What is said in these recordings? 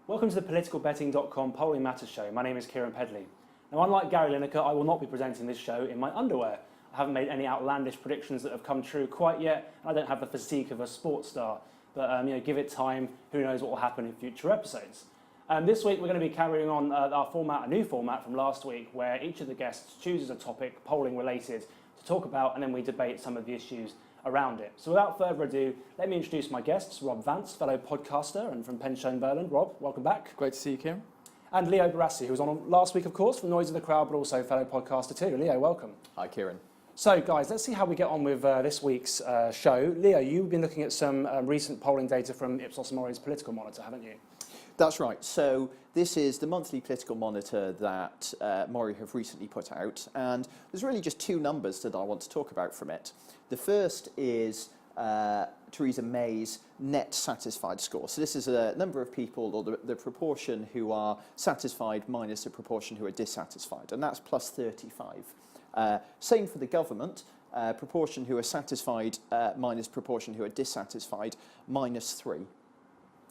Welcome to the politicalbetting.com Polling Matters show. My name is Kieran Pedley. Now, unlike Gary Lineker, I will not be presenting this show in my underwear. I haven't made any outlandish predictions that have come true quite yet, and I don't have the physique of a sports star. But give it time, who knows what will happen in future episodes. This week we're going to be carrying on our format, a new format from last week, where each of the guests chooses a topic, polling related, to talk about, and then we debate some of the issues around it. So without further ado, let me introduce my guests. Rob Vance, fellow podcaster and from Penshane-Burland. Rob, welcome back. Great to see you, Kieran. And Leo Barassi, who was on last week, of course, from Noise of the Crowd, but also fellow podcaster too. Leo, welcome. Hi, Kieran. So, guys, let's see how we get on with this week's show. Leo, you've been looking at some recent polling data from Ipsos Mori's Political Monitor, haven't you? That's right. So this is the monthly political monitor that Mori have recently put out, and there's really just two numbers that I want to talk about from it. The first is Theresa May's net satisfied score. So this is a number of people, or the proportion who are satisfied minus the proportion who are dissatisfied, and that's plus 35. Same for the government, proportion who are satisfied minus proportion who are dissatisfied, minus 3.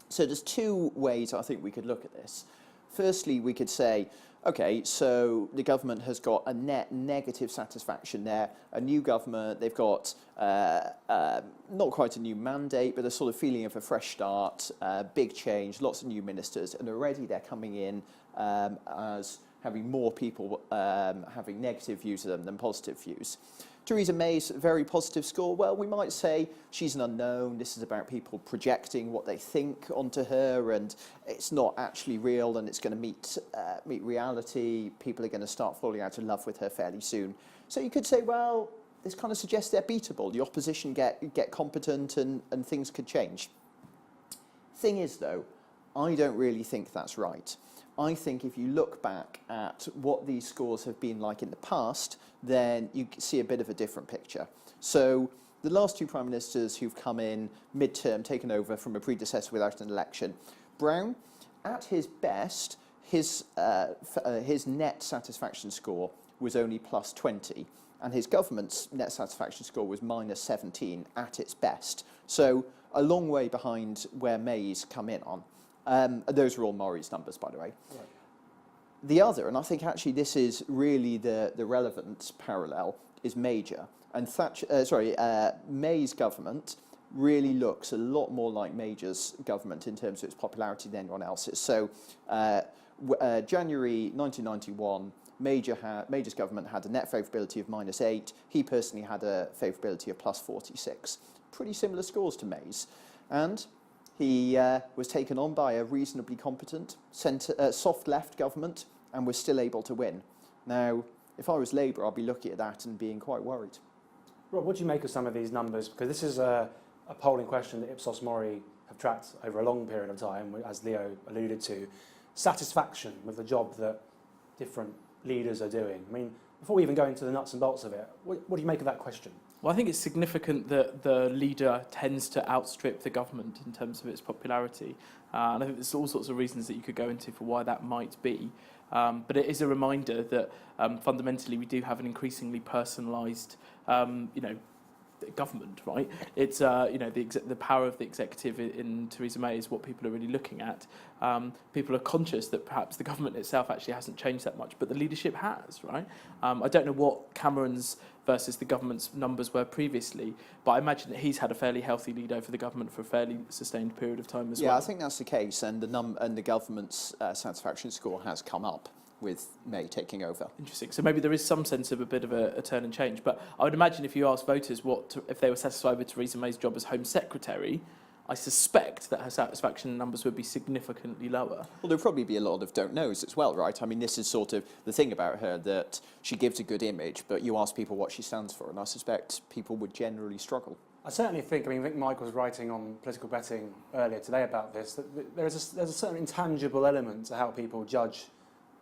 So there's two ways I think we could look at this. Firstly, we could say, okay, so the government has got a net negative satisfaction there, a new government, they've got not quite a new mandate, but a sort of feeling of a fresh start, big change, lots of new ministers, and already they're coming in as having more people having negative views of them than positive views. Theresa May's very positive score, well, we might say she's an unknown. This is about people projecting what they think onto her, and it's not actually real, and it's going to meet reality. People are going to start falling out of love with her fairly soon. So you could say, well, this kind of suggests they're beatable. The opposition get competent, and things could change. Thing is, though, I don't really think that's right. I think if you look back at what these scores have been like in the past, then you see a bit of a different picture. So the last two prime ministers who've come in mid-term, taken over from a predecessor without an election, Brown, at his best, his net satisfaction score was only plus 20, and his government's net satisfaction score was minus 17 at its best. So a long way behind where May's come in on. Those are all Mori's numbers, by the way. Right. The other, and I think actually this is really the relevant parallel, is Major. And May's government really looks a lot more like Major's government in terms of its popularity than anyone else's. So January 1991, Major's government had a net favourability of minus 8. He personally had a favourability of plus 46. Pretty similar scores to May's. And he was taken on by a reasonably competent soft left government and was still able to win. Now, if I was Labour, I'd be looking at that and being quite worried. Rob, what do you make of some of these numbers? Because this is a polling question that Ipsos Mori have tracked over a long period of time, as Leo alluded to. Satisfaction with the job that different leaders are doing. I mean, before we even go into the nuts and bolts of it, what do you make of that question? Well, I think it's significant that the leader tends to outstrip the government in terms of its popularity. And I think there's all sorts of reasons that you could go into for why that might be. But it is a reminder that fundamentally we do have an increasingly personalised, government, right? It's the power of the executive in Theresa May is what people are really looking at. People are conscious that perhaps the government itself actually hasn't changed that much, but the leadership has, right? I don't know what Cameron's versus the government's numbers were previously, but I imagine that he's had a fairly healthy lead over the government for a fairly sustained period of time as well. Yeah, I think that's the case, and the government's satisfaction score has come up with May taking over. Interesting. So maybe there is some sense of a bit of a turn and change. But I would imagine if you ask voters if they were satisfied with Theresa May's job as Home Secretary, I suspect that her satisfaction numbers would be significantly lower. Well, there'll probably be a lot of don't knows as well, right? I mean, this is sort of the thing about her, that she gives a good image, but you ask people what she stands for, and I suspect people would generally struggle. I certainly think, I think Mike was writing on Political Betting earlier today about this, that there's a certain intangible element to how people judge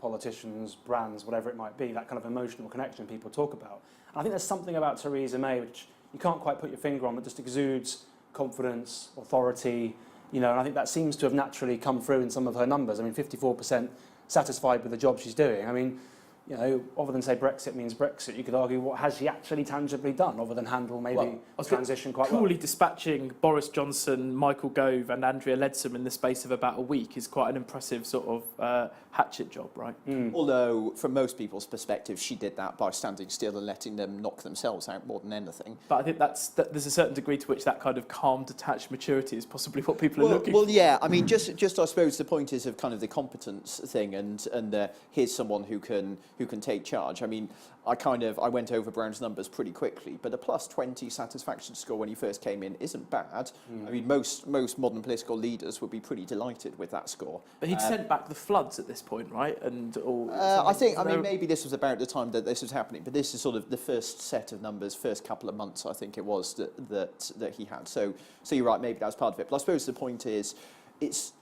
politicians, brands, whatever it might be, that kind of emotional connection people talk about. And I think there's something about Theresa May which you can't quite put your finger on, that just exudes confidence, authority, and I think that seems to have naturally come through in some of her numbers. I mean, 54% satisfied with the job she's doing. I mean, you know, other than say Brexit means Brexit, you could argue what has she actually tangibly done other than handle maybe transition quite well? Coolly dispatching Boris Johnson, Michael Gove and Andrea Leadsom in the space of about a week is quite an impressive sort of hatchet job, right? Although, from most people's perspective, she did that by standing still and letting them knock themselves out more than anything. But I think there's a certain degree to which that kind of calm, detached maturity is possibly what people are looking for. Well, yeah, I mean, just I suppose the point is of kind of the competence thing, and here's someone who can take charge. I mean, I went over Brown's numbers pretty quickly, but a plus 20 satisfaction score when he first came in isn't bad. I mean, most modern political leaders would be pretty delighted with that score. But he'd sent back the floods at this point, right? I mean, maybe this was about the time that this was happening, but this is sort of the first set of numbers, first couple of months, I think it was, that he had. So you're right, maybe that was part of it. But I suppose the point is, it's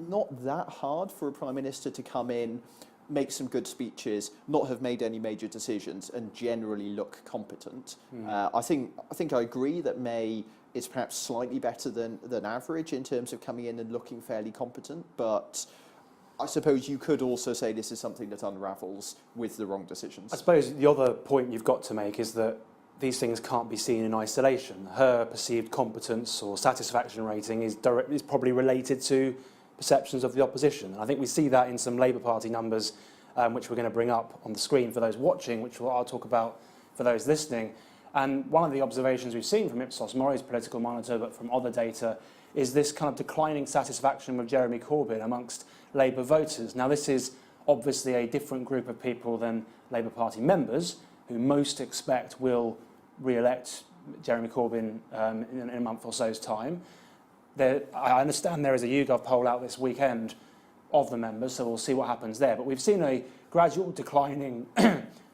not that hard for a Prime Minister to come in, make some good speeches, not have made any major decisions, and generally look competent. I think I agree that May is perhaps slightly better than average in terms of coming in and looking fairly competent, but I suppose you could also say this is something that unravels with the wrong decisions. I suppose the other point you've got to make is that these things can't be seen in isolation. Her perceived competence or satisfaction rating is probably related to perceptions of the opposition. And I think we see that in some Labour Party numbers, which we're going to bring up on the screen for those watching, which I'll talk about for those listening. And one of the observations we've seen from Ipsos Mori's political monitor, but from other data, is this kind of declining satisfaction with Jeremy Corbyn amongst Labour voters. Now, this is obviously a different group of people than Labour Party members, who most expect will re-elect Jeremy Corbyn in a month or so's time. I understand there is a YouGov poll out this weekend of the members, so we'll see what happens there. But we've seen a gradual declining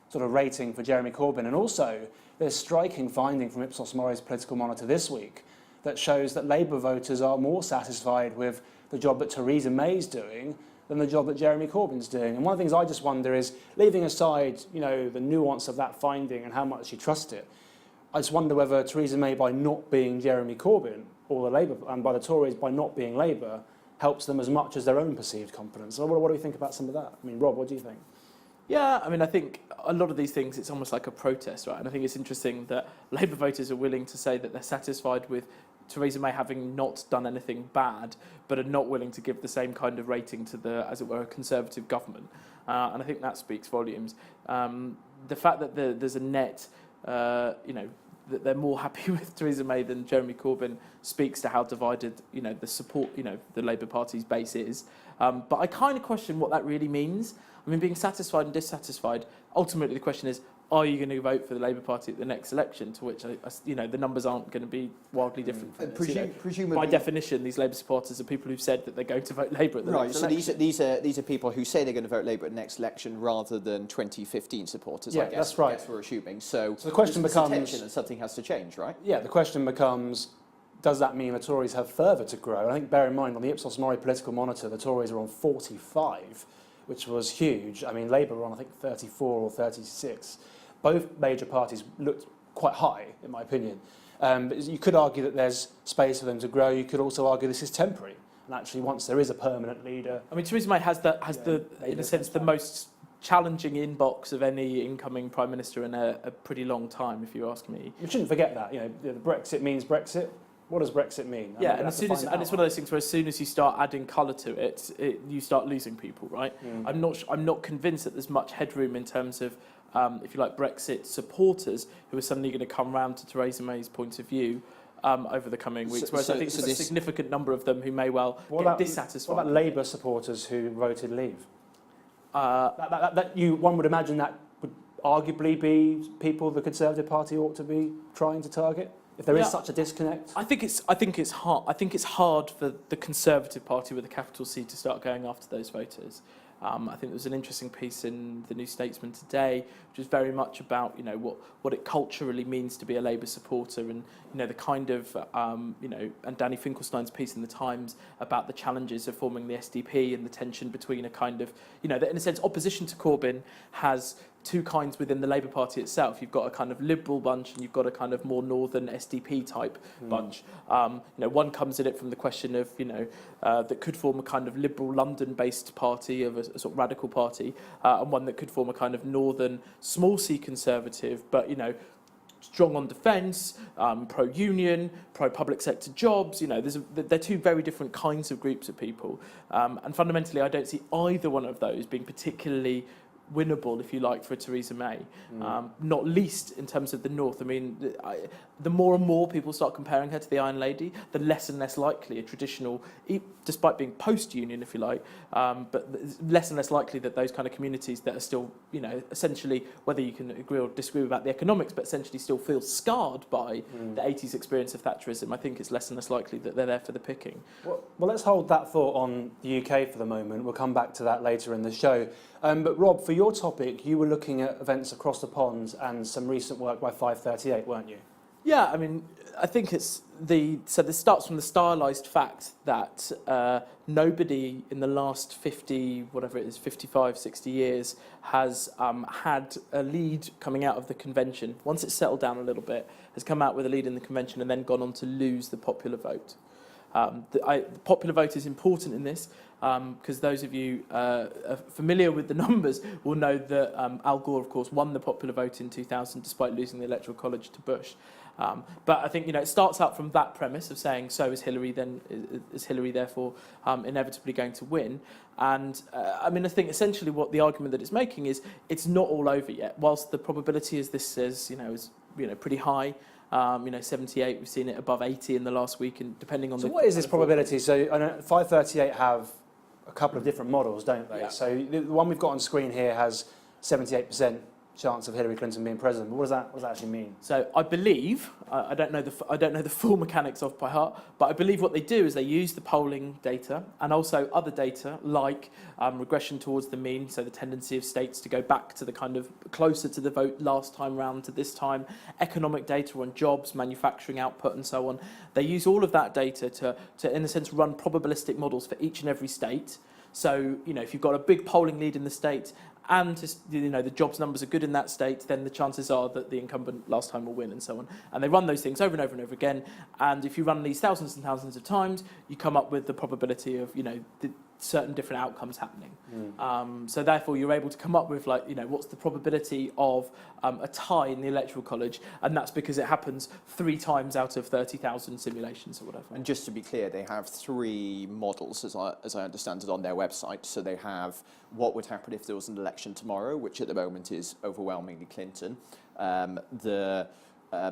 sort of rating for Jeremy Corbyn, and also there's striking finding from Ipsos Mori's political monitor this week that shows that Labour voters are more satisfied with the job that Theresa May's doing than the job that Jeremy Corbyn's doing. And one of the things I just wonder is, leaving aside, you know, the nuance of that finding and how much you trust it, I just wonder whether Theresa May, by not being Jeremy Corbyn, or the Labour, and by the Tories by not being Labour, helps them as much as their own perceived competence. So what do we think about some of that? I mean, Rob, what do you think? Yeah, I mean, I think a lot of these things, it's almost like a protest, right? And I think it's interesting that Labour voters are willing to say that they're satisfied with Theresa May having not done anything bad, but are not willing to give the same kind of rating to the, as it were, a Conservative government. And I think that speaks volumes. The fact that there's a net, that they're more happy with Theresa May than Jeremy Corbyn speaks to how divided, the support, the Labour Party's base is. But I kind of question what that really means. I mean, being satisfied and dissatisfied, ultimately the question is, are you going to vote for the Labour Party at the next election? To which, the numbers aren't going to be wildly different. From Presumably, by definition, these Labour supporters are people who've said that they're going to vote Labour at the next election. So these are people who say they're going to vote Labour at the next election rather than 2015 supporters. Yeah, I guess, that's right. I guess we're assuming. So the question becomes, attention and something has to change, right? Yeah, the question becomes, does that mean the Tories have further to grow? I think, bear in mind, on the Ipsos Mori political monitor, the Tories are on 45, which was huge. I mean, Labour were on, I think, 34 or 36. Both major parties looked quite high, in my opinion. But you could argue that there's space for them to grow. You could also argue this is temporary. And actually, once there is a permanent leader... I mean, Theresa May has in a sense, the most challenging inbox of any incoming Prime Minister in a pretty long time, if you ask me. You shouldn't forget that. The Brexit means Brexit. What does Brexit mean? Yeah, and it's one of those things where as soon as you start adding colour to it, you start losing people, right? I'm not convinced that there's much headroom in terms of, if you like, Brexit supporters who are suddenly going to come round to Theresa May's point of view over the coming weeks. Whereas I think there's a significant number of them who may well get dissatisfied. What about Labour supporters who voted Leave? One would imagine that would arguably be people the Conservative Party ought to be trying to target. If there is such a disconnect, I think it's hard. I think it's hard for the Conservative Party with a capital C to start going after those voters. I think there was an interesting piece in the New Statesman today, which is very much about what it culturally means to be a Labour supporter, and the kind of and Danny Finkelstein's piece in the Times about the challenges of forming the SDP and the tension between a kind of that in a sense opposition to Corbyn has two kinds within the Labour Party itself. You've got a kind of liberal bunch and you've got a kind of more northern SDP type bunch. One comes at it from the question of, that could form a kind of liberal London-based party of a sort of radical party, and one that could form a kind of northern small C conservative, but, strong on defence, pro-union, pro-public sector jobs. They're two very different kinds of groups of people. And fundamentally, I don't see either one of those being particularly winnable, if you like, for Theresa May, not least in terms of the North. I mean, the more and more people start comparing her to the Iron Lady, the less and less likely a traditional, despite being post-union, if you like, but less and less likely that those kind of communities that are still, essentially, whether you can agree or disagree about the economics, but essentially still feel scarred by the 80s experience of Thatcherism, I think it's less and less likely that they're there for the picking. Well, let's hold that thought on the UK for the moment. We'll come back to that later in the show. But Rob, for your topic, you were looking at events across the pond and some recent work by 538, weren't you? Yeah, I mean, I think this starts from the stylised fact that nobody in the last 55, 60 years has had a lead coming out of the convention. Once it's settled down a little bit, has come out with a lead in the convention and then gone on to lose the popular vote. The popular vote is important in this because those of you are familiar with the numbers will know that Al Gore, of course, won the popular vote in 2000 despite losing the Electoral College to Bush. But I think it starts out from that premise of saying so is Hillary, then is Hillary therefore inevitably going to win? And I think essentially what the argument that it's making is it's not all over yet. Whilst the probability, as this says, is pretty high. 78, we've seen it above 80 in the last week, and depending on So what is this probability? So I know 538 have a couple of different models, don't they? Yeah. So the one we've got on screen here has 78% chance of Hillary Clinton being president. But what does that actually mean? So I believe, I don't know the full mechanics off by heart, but I believe what they do is they use the polling data and also other data like regression towards the mean, so the tendency of states to go back to the kind of closer to the vote last time round to this time, economic data on jobs, manufacturing output and so on. They use all of that data to in a sense, run probabilistic models for each and every state. So, if you've got a big polling lead in the state and the jobs numbers are good in that state, then the chances are that the incumbent last time will win and so on. And they run those things over and over and over again. And if you run these thousands and thousands of times, you come up with the probability of, certain different outcomes happening. So therefore, you're able to come up with what's the probability of a tie in the Electoral College, and that's because it happens 3 times out of 30,000 simulations or whatever. And just to be clear, they have 3 models, as I understand it, on their website. So they have what would happen if there was an election tomorrow, which at the moment is overwhelmingly Clinton. The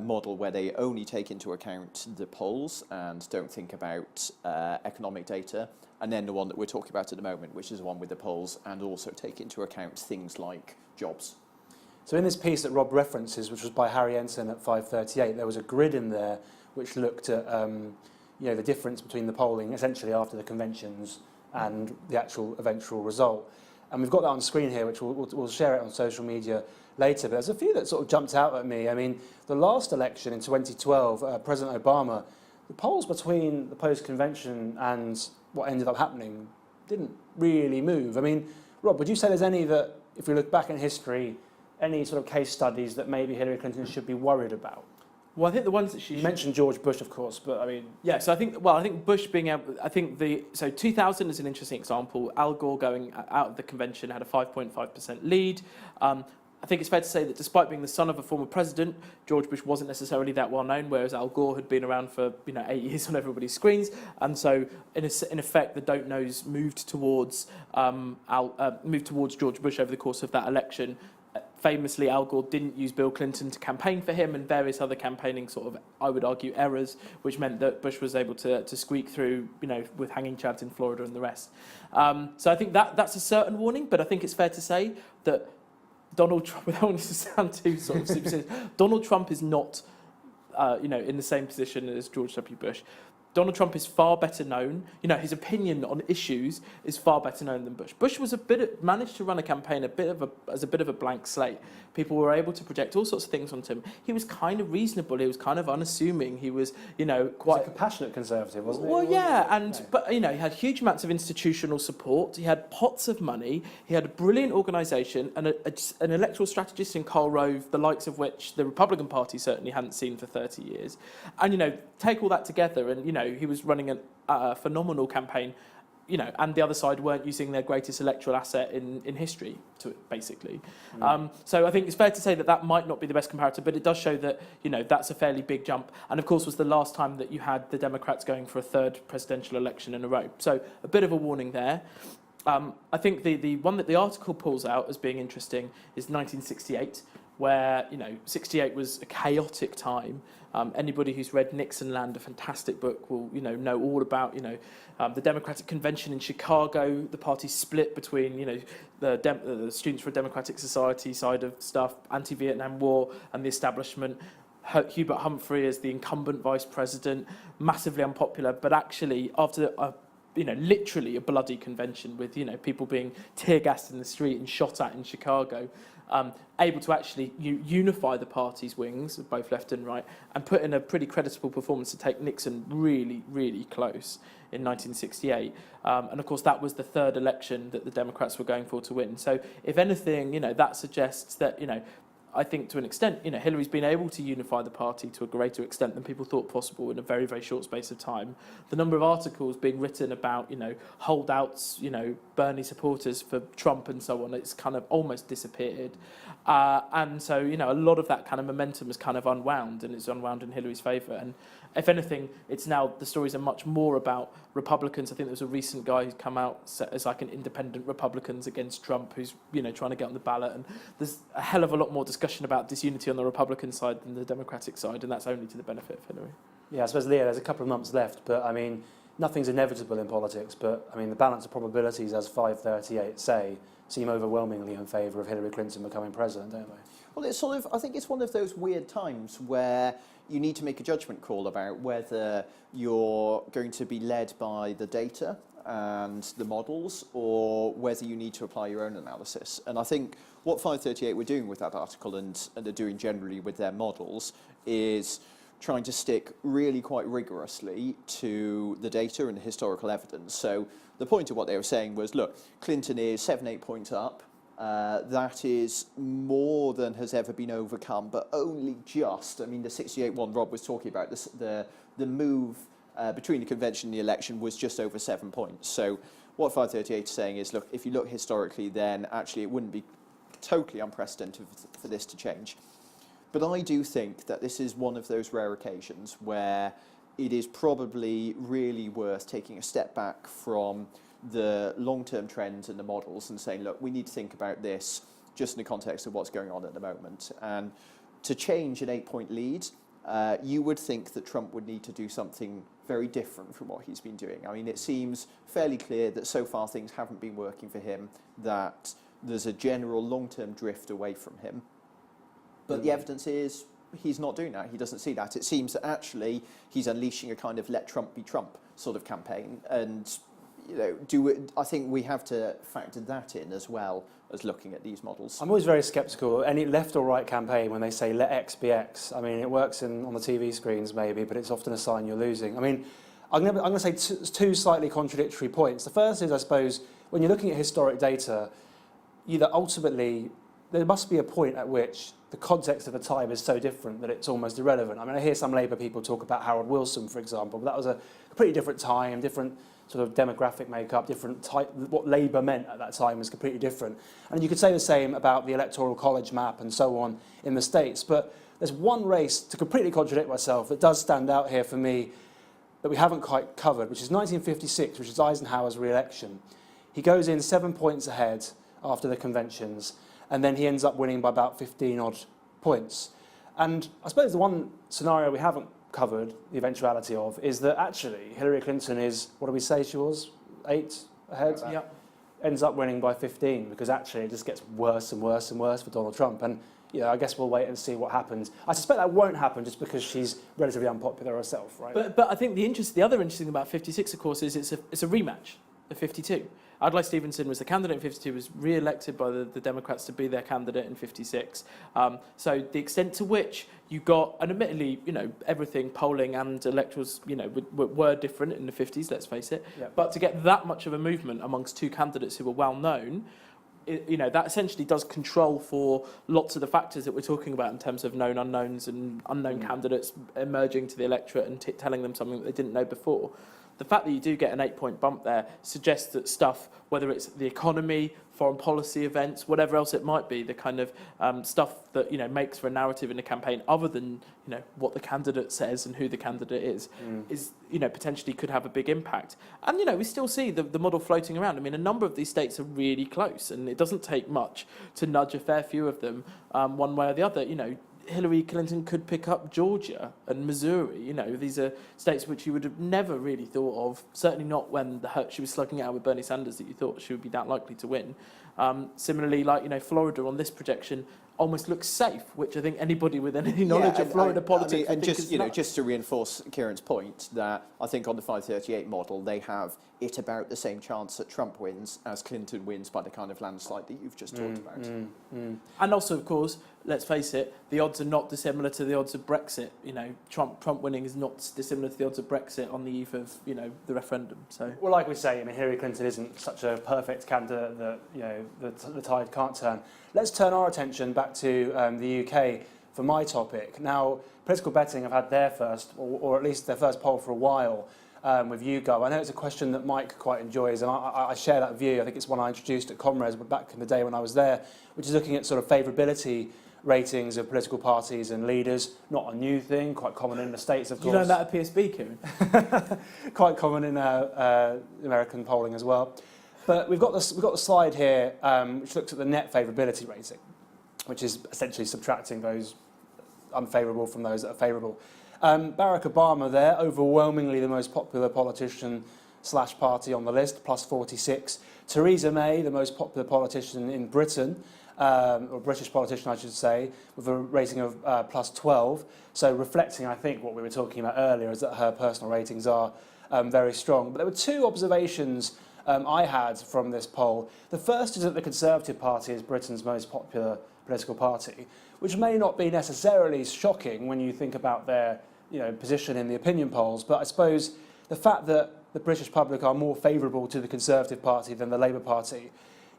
model where they only take into account the polls and don't think about economic data, and then the one that we're talking about at the moment, which is the one with the polls and also take into account things like jobs. So in this piece that Rob references, which was by Harry Ensign at 538, there was a grid in there which looked at the difference between the polling essentially after the conventions and the actual eventual result. And we've got that on screen here, which we'll share it on social media later. But there's a few that sort of jumped out at me. I mean, the last election in 2012, President Obama, the polls between the post-convention and what ended up happening didn't really move. I mean, Rob, would you say there's any that, if we look back in history, any sort of case studies that maybe Hillary Clinton should be worried about? Well, I think the ones that You mentioned George Bush, of course, but I mean... Yeah, so I think Bush being able... So 2000 is an interesting example. Al Gore going out of the convention had a 5.5% lead. I think it's fair to say that despite being the son of a former president, George Bush wasn't necessarily that well known, whereas Al Gore had been around for 8 years on everybody's screens, and so in effect the don't knows moved towards George Bush over the course of that election. Famously, Al Gore didn't use Bill Clinton to campaign for him, and various other campaigning sort of, I would argue, errors, which meant that Bush was able to squeak through, with hanging chads in Florida and the rest. So I think that's a certain warning, but I think it's fair to say that Donald Trump, without wanting to sound too sort of superstitious, Donald Trump is not, in the same position as George W. Bush. Donald Trump is far better known. You know, his opinion on issues is far better known than Bush. Bush was managed to run a campaign as a bit of a blank slate. People were able to project all sorts of things onto him. He was kind of reasonable. He was kind of unassuming. He was, you know, quite a compassionate conservative, wasn't he? Well, yeah, but you know, he had huge amounts of institutional support. He had pots of money. He had a brilliant organisation and an electoral strategist in Karl Rove, the likes of which the Republican Party certainly hadn't seen for 30 years. And you know, take all that together, and you know, he was running a phenomenal campaign. You know, and the other side weren't using their greatest electoral asset in history, basically. So I think it's fair to say that might not be the best comparator, but it does show that, you know, that's a fairly big jump. And of course, was the last time that you had the Democrats going for a third presidential election in a row. So a bit of a warning there. I think the one that the article pulls out as being interesting is 1968, where, you know, 68 was a chaotic time. Anybody who's read Nixonland, a fantastic book, will, you know all about, you know, the Democratic Convention in Chicago, the party split between, you know, the Students for a Democratic Society side of stuff, anti-Vietnam War, and the establishment. Hubert Humphrey as the incumbent vice president, massively unpopular, but actually after you know, literally a bloody convention with, you know, people being tear gassed in the street and shot at in Chicago, able to actually unify the party's wings, both left and right, and put in a pretty creditable performance to take Nixon really, really close in 1968. And of course, that was the third election that the Democrats were going for to win. So if anything, you know, that suggests that, you know, I think to an extent, you know, Hillary's been able to unify the party to a greater extent than people thought possible in a very, very short space of time. The number of articles being written about, you know, holdouts, you know, Bernie supporters for Trump and so on, it's kind of almost disappeared. And so, you know, a lot of that kind of momentum is kind of unwound, and it's unwound in Hillary's favour. And if anything, it's now, the stories are much more about Republicans. I think there was a recent guy who's come out as like an independent Republicans against Trump, who's, you know, trying to get on the ballot. And there's a hell of a lot more discussion about disunity on the Republican side than the Democratic side, and that's only to the benefit of Hillary. Yeah, I suppose, Leah, there's a couple of months left, but I mean, nothing's inevitable in politics, but I mean, the balance of probabilities, as 538 say, seem overwhelmingly in favour of Hillary Clinton becoming president, don't they? Well, it's sort of, I think it's one of those weird times where you need to make a judgment call about whether you're going to be led by the data and the models, or whether you need to apply your own analysis. And I think what 538 were doing with that article, and they're doing generally with their models, is trying to stick really quite rigorously to the data and the historical evidence. So the point of what they were saying was, look, Clinton is 7-8 points up. That is more than has ever been overcome, but only just. I mean, the 68 one Rob was talking about, the move between the convention and the election was just over 7 points. So what 538 is saying is, look, if you look historically, then actually it wouldn't be totally unprecedented for this to change. But I do think that this is one of those rare occasions where it is probably really worth taking a step back from the long-term trends and the models and saying, look, we need to think about this just in the context of what's going on at the moment. And to change an 8-point lead, you would think that Trump would need to do something very different from what he's been doing. I mean, it seems fairly clear that so far things haven't been working for him, that there's a general long-term drift away from him. But the evidence is he's not doing that. He doesn't see that. It seems that actually he's unleashing a kind of let Trump be Trump sort of campaign. And, you know, I think we have to factor that in as well as looking at these models. I'm always very sceptical of any left or right campaign when they say let X be X. I mean, it works on the TV screens maybe, but it's often a sign you're losing. I mean, I'm going to say two slightly contradictory points. The first is, I suppose, when you're looking at historic data, ultimately there must be a point at which the context of the time is so different that it's almost irrelevant. I mean, I hear some Labour people talk about Harold Wilson, for example, but that was a completely different time, different sort of demographic makeup, different type. What Labour meant at that time was completely different. And you could say the same about the Electoral College map and so on in the States. But there's one race, to completely contradict myself, that does stand out here for me that we haven't quite covered, which is 1956, which is Eisenhower's re-election. He goes in 7 points ahead after the conventions, and then he ends up winning by about 15 odd points. And I suppose the one scenario we haven't covered, the eventuality of, is that actually Hillary Clinton is, what do we say she was, 8 ahead? Yep. Ends up winning by 15, because actually it just gets worse and worse and worse for Donald Trump. And I guess we'll wait and see what happens. I suspect that won't happen just because she's relatively unpopular herself, right? But I think the other interesting thing about 56, of course, is it's a rematch of 52. Adlai Stevenson was the candidate in 52, was re-elected by the Democrats to be their candidate in 56. So the extent to which you got, and admittedly, everything, polling and electorals, were different in the 50s, let's face it. Yeah. But to get that much of a movement amongst two candidates who were well known, that essentially does control for lots of the factors that we're talking about in terms of known unknowns and unknown candidates emerging to the electorate and telling them something that they didn't know before. The fact that you do get an 8-point bump there suggests that stuff, whether it's the economy, foreign policy events, whatever else it might be, the kind of stuff that makes for a narrative in a campaign, other than what the candidate says and who the candidate is potentially could have a big impact. And we still see the model floating around. I mean, a number of these states are really close, and it doesn't take much to nudge a fair few of them one way or the other. Hillary Clinton could pick up Georgia and Missouri. These are states which you would have never really thought of, certainly not when she was slugging it out with Bernie Sanders, that you thought she would be that likely to win. Similarly, Florida on this projection almost looks safe, which I think anybody with any knowledge of Florida politics and just to reinforce Kieran's point, that I think on the 538 model they have it about the same chance that Trump wins as Clinton wins by the kind of landslide that you've just talked about. And also, of course, let's face it, the odds are not dissimilar to the odds of Brexit. Trump winning is not dissimilar to the odds of Brexit on the eve of the referendum. So, well, like we say, Hillary Clinton isn't such a perfect candidate that the tide can't turn. Let's turn our attention back to the UK for my topic. Now, political betting have had their first, or at least their first poll for a while with YouGov. I know it's a question that Mike quite enjoys, and I share that view. I think it's one I introduced at Comres back in the day when I was there, which is looking at sort of favourability ratings of political parties and leaders. Not a new thing, quite common in the States, of course. You learned that at PSB, Kieran? Quite common in American polling as well. But we've got the slide here, which looks at the net favourability rating, which is essentially subtracting those unfavourable from those that are favourable. Barack Obama there, overwhelmingly the most popular politician / party on the list, plus 46. Theresa May, the most popular politician in Britain, or British politician, I should say, with a rating of plus 12. So reflecting, I think, what we were talking about earlier, is that her personal ratings are very strong. But there were two observations I had from this poll. The first is that the Conservative Party is Britain's most popular political party, which may not be necessarily shocking when you think about their position in the opinion polls, but I suppose the fact that the British public are more favourable to the Conservative Party than the Labour Party,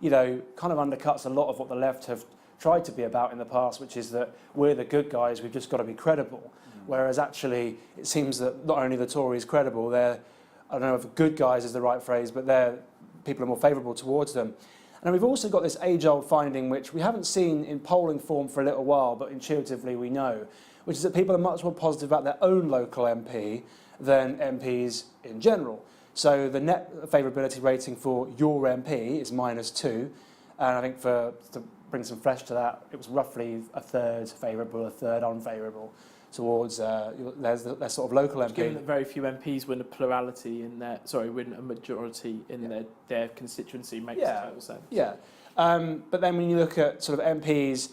kind of undercuts a lot of what the left have tried to be about in the past, which is that we're the good guys, we've just got to be credible. Whereas actually, it seems that not only the Tories credible, they're, I don't know if good guys is the right phrase, but people are more favourable towards them. And we've also got this age-old finding, which we haven't seen in polling form for a little while, but intuitively we know, which is that people are much more positive about their own local MP than MPs in general. So the net favourability rating for your MP is -2, and I think to bring some flesh to that, it was roughly a third favourable, a third unfavourable towards their sort of local MP. Given that very few MPs win a plurality win a majority in their constituency makes total sense. Yeah, but then when you look at sort of MPs,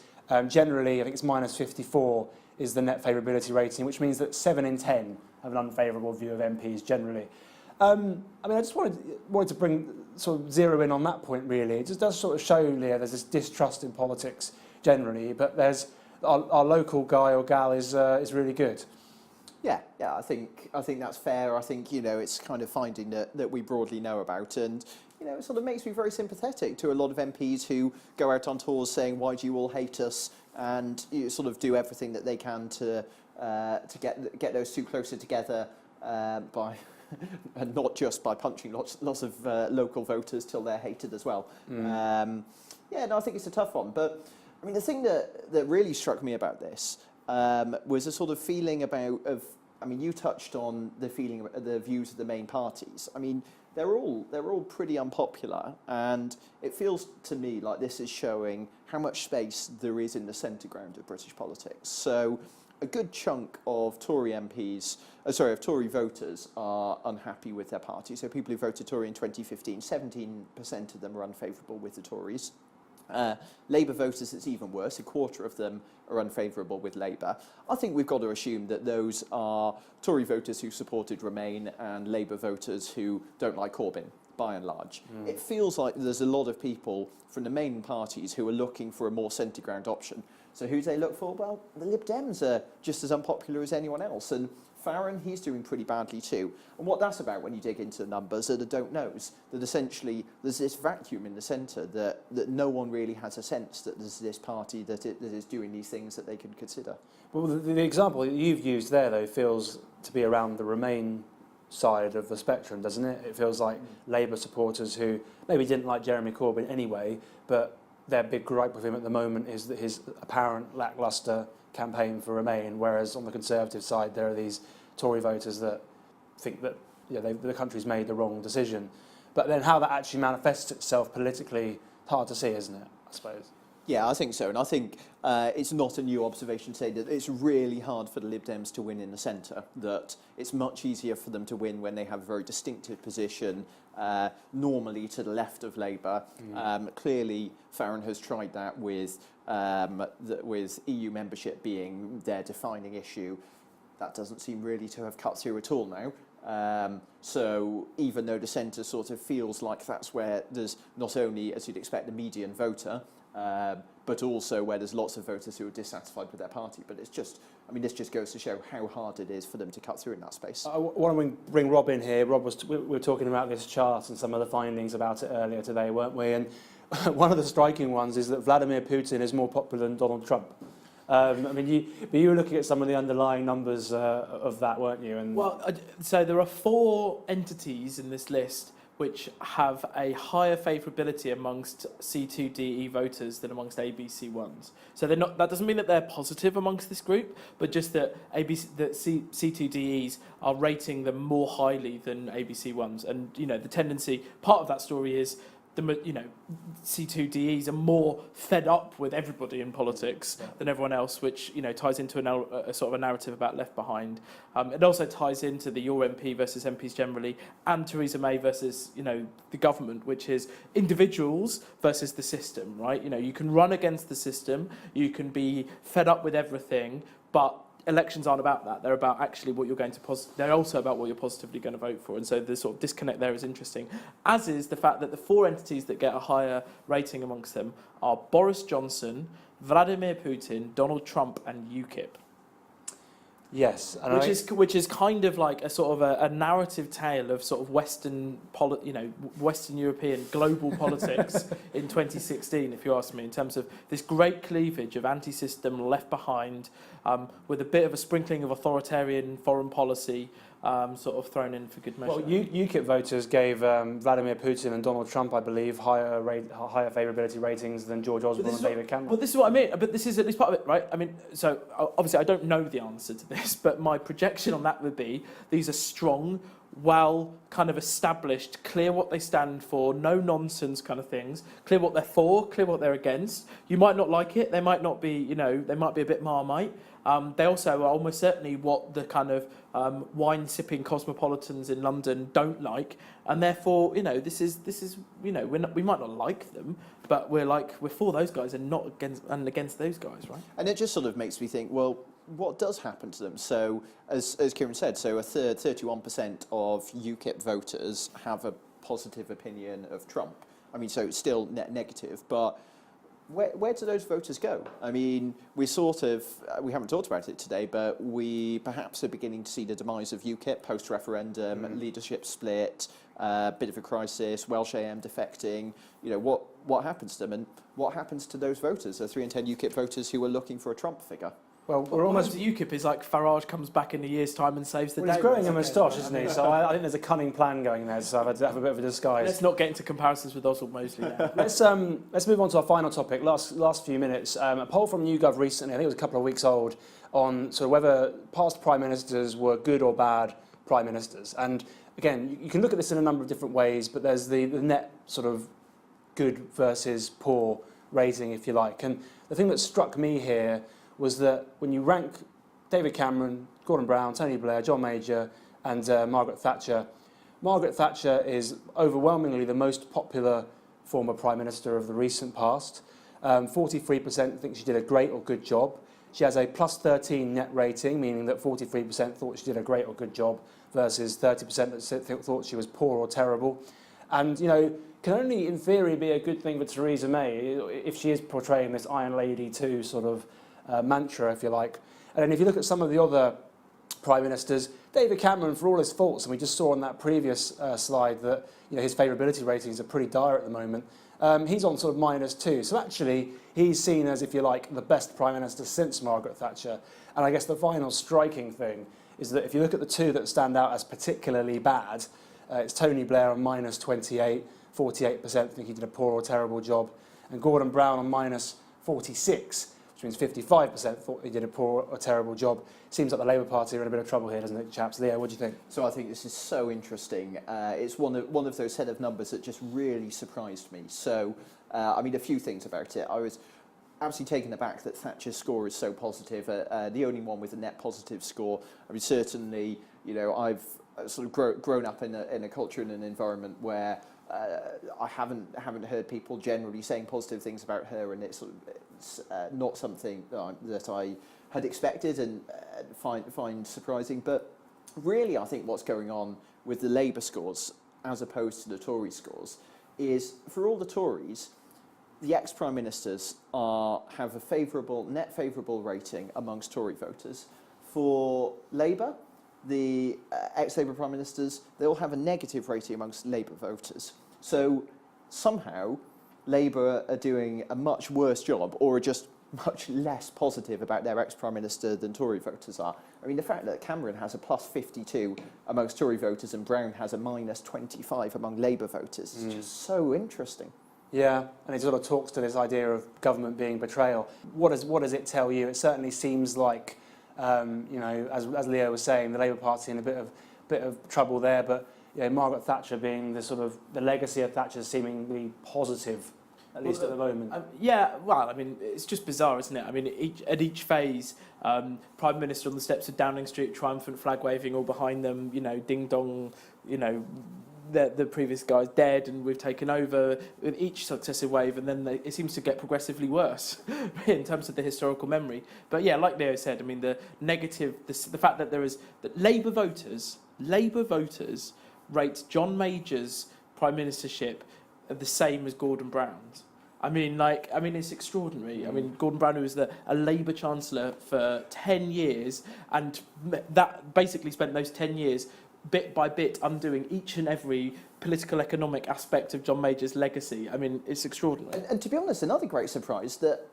generally I think it's -54 is the net favourability rating, which means that 7 in 10 have an unfavourable view of MPs generally. I just wanted to zero in on that point really. It just does sort of show there's this distrust in politics generally, but there's our local guy or gal is really good. Yeah, I think that's fair. I think it's kind of finding that we broadly know about, and it sort of makes me very sympathetic to a lot of MPs who go out on tours saying, "Why do you all hate us?" and sort of do everything that they can to get those two closer together by. And not just by punching lots of local voters till they're hated as well. I think it's a tough one. But I mean, the thing that really struck me about this was a sort of feeling you touched on the views of the main parties. I mean, they're all pretty unpopular, and it feels to me like this is showing how much space there is in the centre ground of British politics. So a good chunk of Tory voters are unhappy with their party. So people who voted Tory in 2015, 17% of them are unfavourable with the Tories. Labour voters, it's even worse. A quarter of them are unfavourable with Labour. I think we've got to assume that those are Tory voters who supported Remain and Labour voters who don't like Corbyn, by and large. It feels like there's a lot of people from the main parties who are looking for a more centre ground option. So who do they look for? Well, the Lib Dems are just as unpopular as anyone else. And Farron, he's doing pretty badly too. And what that's about when you dig into the numbers are the don't knows, that essentially there's this vacuum in the centre that no one really has a sense that there's this party that is doing these things that they can consider. Well, the example that you've used there, though, feels to be around the Remain side of the spectrum, doesn't it? It feels like Labour supporters who maybe didn't like Jeremy Corbyn anyway, but their big gripe with him at the moment is that his apparent lacklustre campaign for Remain, whereas on the Conservative side there are these Tory voters that think that the country's made the wrong decision. But then how that actually manifests itself politically, hard to see, isn't it, I suppose? Yeah, I think so. And I think it's not a new observation to say that it's really hard for the Lib Dems to win in the centre, that it's much easier for them to win when they have a very distinctive position, normally to the left of Labour. Clearly, Farron has tried that with EU membership being their defining issue. That doesn't seem really to have cut through at all now. So even though the centre sort of feels like that's where there's not only, as you'd expect, the median voter, but also where there's lots of voters who are dissatisfied with their party. But it's just, I mean, this just goes to show how hard it is for them to cut through in that space. I want to bring Rob in here. Rob, we were talking about this chart and some of the findings about it earlier today, weren't we? And one of the striking ones is that Vladimir Putin is more popular than Donald Trump. I mean, you were looking at some of the underlying numbers of that, weren't you? And well, so there are 4 entities in this list which have a higher favourability amongst C2DE voters than amongst ABC ones. So they're not. That doesn't mean that they're positive amongst this group, but just that C2DEs are rating them more highly than ABC ones. And the tendency, part of that story is C2DEs are more fed up with everybody in politics than everyone else, which ties into a sort of a narrative about left behind. It also ties into the Your MP versus MPs generally, and Theresa May versus the government, which is individuals versus the system, right? You can run against the system, you can be fed up with everything, but elections aren't about that. They're about actually what you're going to they're also about what you're positively going to vote for. And so the sort of disconnect there is interesting, as is the fact that the 4 entities that get a higher rating amongst them are Boris Johnson, Vladimir Putin, Donald Trump, and UKIP. yes, and Which is kind of like a sort of a narrative tale of sort of Western European global politics in 2016, if you ask me, in terms of this great cleavage of anti-system, left behind, with a bit of a sprinkling of authoritarian foreign policy sort of thrown in for good measure. Well, UKIP voters gave Vladimir Putin and Donald Trump, I believe, higher favourability ratings than George Osborne and David Cameron. Well, this is what I mean, but this is at least part of it, right? I mean, so obviously I don't know the answer to this, but my projection on that would be these are strong, well kind of established, clear what they stand for, no nonsense kind of things, clear what they're for, clear what they're against. You might not like it, they might not be, they might be a bit Marmite. They also are almost certainly what the kind of wine-sipping cosmopolitans in London don't like, and therefore, this is we might not like them, but we're for those guys and not against those guys, right? And it just sort of makes me think, well, what does happen to them? So, as Kieran said, so a third, 31% of UKIP voters have a positive opinion of Trump. I mean, so it's still net negative, but where do those voters go? I mean, we haven't talked about it today, but we perhaps are beginning to see the demise of UKIP post-referendum, leadership split, bit of a crisis, Welsh AM defecting. What happens to them, and what happens to those voters, the 3 in 10 UKIP voters who are looking for a Trump figure? Well, we're almost. UKIP is like Farage comes back in a year's time and saves the day. He's growing a moustache, isn't he? So I think there's a cunning plan going there. So I've had to have a bit of a disguise. Let's not get into comparisons with Oswald Mosley now. Let's move on to our final topic. Last few minutes. A poll from YouGov recently, I think it was a couple of weeks old, on sort of whether past prime ministers were good or bad prime ministers. And again, you can look at this in a number of different ways, but there's the net sort of good versus poor rating, if you like. And the thing that struck me here was that when you rank David Cameron, Gordon Brown, Tony Blair, John Major and Margaret Thatcher is overwhelmingly the most popular former Prime Minister of the recent past. 43% think she did a great or good job. She has a plus 13 net rating, meaning that 43% thought she did a great or good job versus 30% that thought she was poor or terrible. And, you know, can only in theory be a good thing for Theresa May if she is portraying this Iron Lady 2 sort of mantra, if you like. And then if you look at some of the other Prime Ministers, David Cameron, for all his faults, and we just saw on that previous slide that, you know, his favourability ratings are pretty dire at the moment, he's on sort of -2. So actually, he's seen as, if you like, the best Prime Minister since Margaret Thatcher. And I guess the final striking thing is that if you look at the two that stand out as particularly bad, it's Tony Blair on -28, 48% think he did a poor or terrible job, and Gordon Brown on -46, which means 55% thought he did a poor or terrible job. Seems like the Labour Party are in a bit of trouble here, doesn't it, chaps? Leo, what do you think? So I think this is so interesting. It's one of those set of numbers that just really surprised me. So, I mean, a few things about it. I was absolutely taken aback that Thatcher's score is so positive, the only one with a net positive score. I mean, certainly, you know, I've sort of grown up in a culture and an environment where I haven't heard people generally saying positive things about her, and it's not something that I had expected and find surprising. But really, I think what's going on with the Labour scores as opposed to the Tory scores is, for all the Tories, the ex-Prime Ministers have a net favourable rating amongst Tory voters. For Labour, the ex-Labour Prime Ministers, they all have a negative rating amongst Labour voters. So somehow Labour are doing a much worse job, or are just much less positive about their ex-Prime Minister than Tory voters are. I mean, the fact that Cameron has a plus 52 amongst Tory voters and Brown has a minus 25 among Labour voters is just so interesting. Yeah, and it sort of talks to this idea of government being betrayal. What does it tell you? It certainly seems like, you know, as Leo was saying, the Labour Party in a bit of trouble there. But you know, Margaret Thatcher being the legacy of Thatcher seemingly positive, at least at the moment. Yeah, well, I mean, it's just bizarre, isn't it? I mean, at each phase, Prime Minister on the steps of Downing Street, triumphant flag waving, all behind them, you know, ding dong, you know, the previous guy's dead and we've taken over with each successive wave, and then it seems to get progressively worse in terms of the historical memory. But yeah, like Leo said, I mean, the negative, the fact that that Labour voters rate John Major's Prime Ministership the same as Gordon Brown's. I mean, it's extraordinary. I mean, Gordon Brown, who was a Labour Chancellor for 10 years, and that basically spent those 10 years bit by bit undoing each and every political economic aspect of John Major's legacy. I mean, it's extraordinary. And to be honest, another great surprise that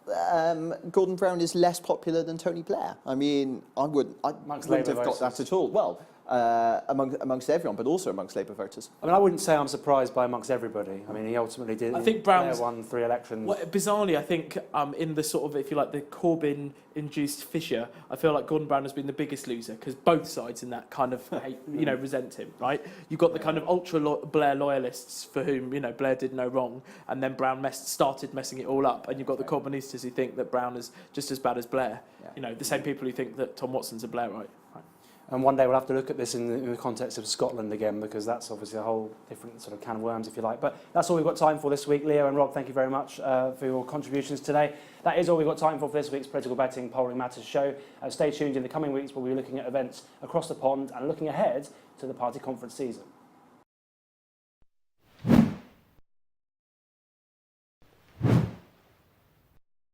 Gordon Brown is less popular than Tony Blair. I mean, I wouldn't have got that at all. Well, amongst everyone, but also amongst Labour voters. I mean, I wouldn't say I'm surprised by amongst everybody. I mean, he ultimately did. I think Brown's won 3 elections. Well, bizarrely, I think in the sort of, if you like, the Corbyn-induced fissure, I feel like Gordon Brown has been the biggest loser, because both sides in that kind of hate, you know, resent him, right? You've got the kind of Blair loyalists for whom, you know, Blair did no wrong, and then Brown started messing it all up, and you've got the Corbynistas who think that Brown is just as bad as Blair. Yeah. You know, the same people who think that Tom Watson's a Blairite. Right? And one day we'll have to look at this in the context of Scotland again, because that's obviously a whole different sort of can of worms, if you like. But that's all we've got time for this week. Leo and Rob, thank you very much for your contributions today. That is all we've got time for this week's Political Betting Polling Matters show. Stay tuned. In the coming weeks, we'll be looking at events across the pond and looking ahead to the party conference season.